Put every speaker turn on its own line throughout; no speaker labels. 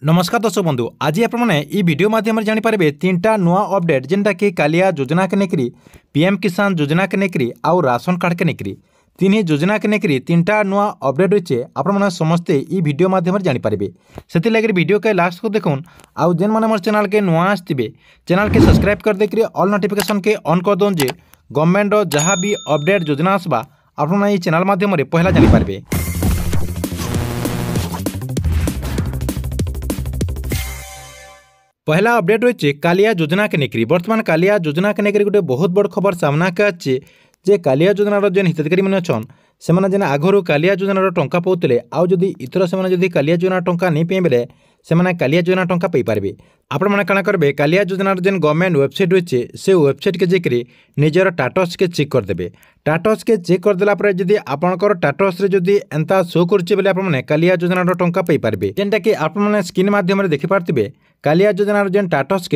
नमस्कार दर्शक बंधु, आज आपने ई वीडियो माध्यम जानीपारे तीनटा नुआ अपडेट जेनटा कि कालिया योजना के नेकरी पीएम किसान योजना के नेकरी आउ राशन कार्ड के नेकरी तीन योजना के नेकरी तीनटा नुआ अपडेट रही आपने समस्ते ई वीडियो माध्यम जानीपारे से लगे वीडियो के लास्ट को देखुन आउ जेन मैंने मोर चैनल के नुआ आसवे चैनल के सब्सक्राइब कर देकर ऑल नोटिफिकेशन के ऑन कर दौन जे गवर्नमेंट जहाँ भी अपडेट योजना आसवा आपने ये चैनल माध्यम पहला जानीपारे। पहला अपडेट रही कालिया योजना के नेकरी बर्तमान कालिया योजना के नेकरी गोटे बहुत बड़ खबर सामना के अच्छे जे कालिया योजनार जेन हिताधिकारी मैंने अच्छन से जेन आगु कालिया योजनार टंका पाते आउ जदि इतर से कालिया योजना टंका नहीं पे बेले से कालिया योजना टंका पाइपारे। आपण मैंने काଣା करेंगे कालिया योजनार जेन गवर्नमेंट वेबसाइट रही से वेबसाइट के जाकर निजर टाटस के चेक करदे। टाटस के चेक करदेला जदि आपंकर टाटस जदि एंता शो करुचे बेले आपने कालिया योजनार टंका पाइपारे जेनटा कि आपने स्क्रीन माध्यम देखिपारे कालिया योजनार जेन टाटस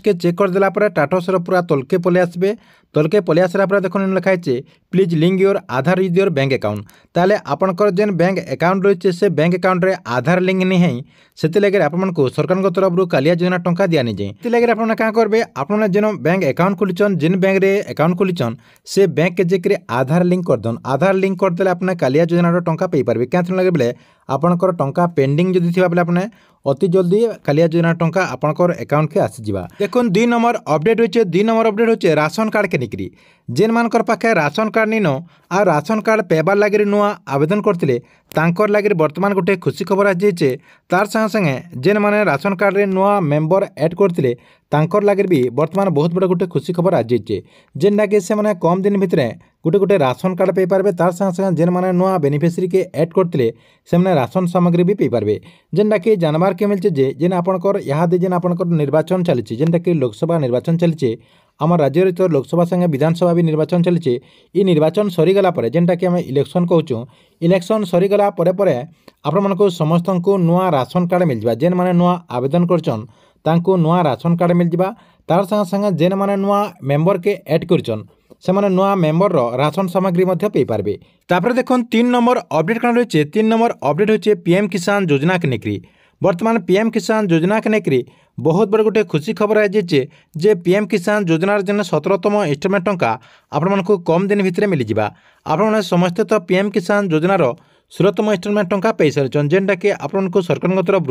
के चेक करदेला टाटस पूरा तलके पलि आसबे। तलके पलि आसला देखो लिखाई please link your Aadhaar with your bank account ताले आपनकर जेन बैंक अकाउंट रही से बैंक अकाउंट रे आधार लिंक नहीं है से लगे आपको सरकार तरफ कालिया योजना टंका दिया नहीं जाए लगे आपने क्या करेंगे आपने जेन बैंक अकाउंट खोलीचन जेन बैंक रे अकाउंट खोलीचन से बैंक के जेकर आधार लिंक करदन आधार लिंक करदे आपने कालिया योजना टंका पाइपारे क्या लगे बोले आपनकर टंका पेंडिंग जदि थी बोले आपने अति जल्दी कालिया योजना टंका आपनकर अकाउंट के आसीजा। देखुन 2 नंबर अपडेट होचे 2 नंबर अपडेट होचे राशन कार्ड के निकरी जेन मानकर पाखे राशन कार्ड नहीं न आ राशन कार्ड पेबार लगे नुआ आवेदन करते तांकर लगे वर्तमान गोटे खुशी खबर आजे तार संगे संगे जेन माने राशन कार्ड रे नुआ मेंबर ऐड करते तांकर लगे भी वर्तमान बहुत बड़ा गोटे खुशी खबर आजे जेनटा कि से कम दिन भितर गोटे गोटे राशन कार्ड पे पारे तार संगे संगे जेन माने नुआ बेनिफिशियरी के ऐड करते से राशन सामग्री भी पे पारे जेनटा कि जानबार के मिलचे जेन आपनकर यहाँ जेन आपनकर निर्वाचन चली जेनटा कि लोकसभा निर्वाचन चली आम राज्य तो लोकसभा संगे विधानसभा भी निर्वाचन चली ये निर्वाचन सरीगला जेनटा कि आम इलेक्शन कहूँ इलेक्शन सरीगला आपण समस्त को नुआ राशन कार्ड मिल जाए जेन माने नुआ आवेदन करछन तांको नुआ राशन कार्ड मिल जाए तार संगे संगे जेन माने नुआ मेंबर के ऐड करछन से माने नुआ मेंबर राशन सामग्री पे पारे। तापर देखो 3 नंबर अपडेट कौन रही 3 नंबर अपडेट होचे पीएम किसान योजना के नेकरी वर्तमान पीएम किसान योजना के नेकरी बहुत बड़ गोटे खुशी खबर है जे पीएम किसान योजनार जेन 17तम इंस्टॉलमेंट टंका आपण कम दिन भितर मिल जाए। आपण समस्ते तो पीएम किसान योजनार 16तम इंस्टॉलमेंट टंका पाई सारी जेनटा कि आपको सरकार तरफ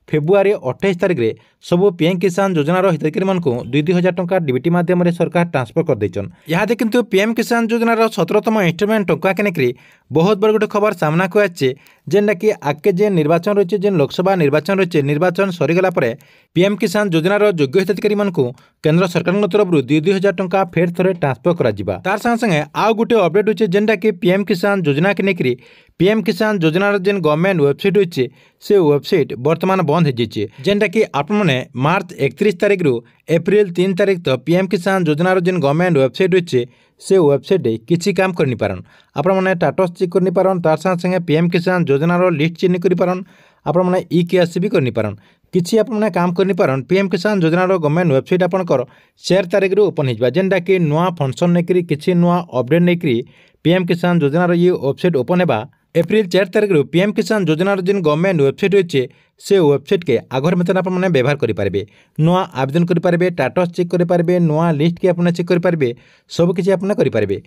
फेब्रुआरी 28 तारिख में सब पीएम किसान योजनार हिताधिकारी मानक 2,000 टंका डीबीटी माध्यम सरकार ट्रांसफर कर देछन। यहाँ किंतु पीएम किसान योजनार 17तम इंस्टॉलमेंट टंका के नेकरी बहुत बड़ गोटे खबर सामना को आछे जेनटा कि आगे जेन निर्वाचन रही जेन लोकसभा निर्वाचन रही निर्वाचन सरीगला पीएम किसान योजनार योग्य हिताधिकारी मानक केंद्र सरकार तरफ 2,000 टंका फेर थे ट्रांसफर कर तार संगे संगे आउ गोटे अपडेट होचे जेनटा कि पीएम किसान योजना के नेकरी पीएम किसान योजनार जेन गवर्नमेंट वेबसाइट होचे से वेबसाइट वर्तमान बंद हो जाइए जेनटा कि आपने मार्च 31 तारिख रु एप्रिल 3 तारिख तो पीएम किसान योजनार जेन गवर्नमेंट वेबसाइट होचे से वेबसाइट किसी काम करनी पारन आपने टाटस चेक करनी पारन तार संगे संगे पीएम किसान योजनार लिस्ट चेक कर पारन आपने ई-केवाईसी भी करनी पारन किसी आपने काम करनी पारन पीएम किसान योजनार गवर्नमेंट वेबसाइट आपंकर 4 तारिख रु ओपन हो जेनटा कि नुआ फंक्शन नहीं किसी नुआ अपडेट नहीं पीएम किसान योजनार ये वेबसाइट ओपन होगा एप्रिल 4 तारिख रु पीएम किसान योजनार जेन गवर्नमेंट वेबसाइट होचे से वेबसाइट के आगर मेतन आपने व्यवहार करेंगे नुआ आवेदन करेंगे टाटस चेक करेंगे नुआ लिस्ट के आपने चेक करेंगे सबकि आपने करेंगे।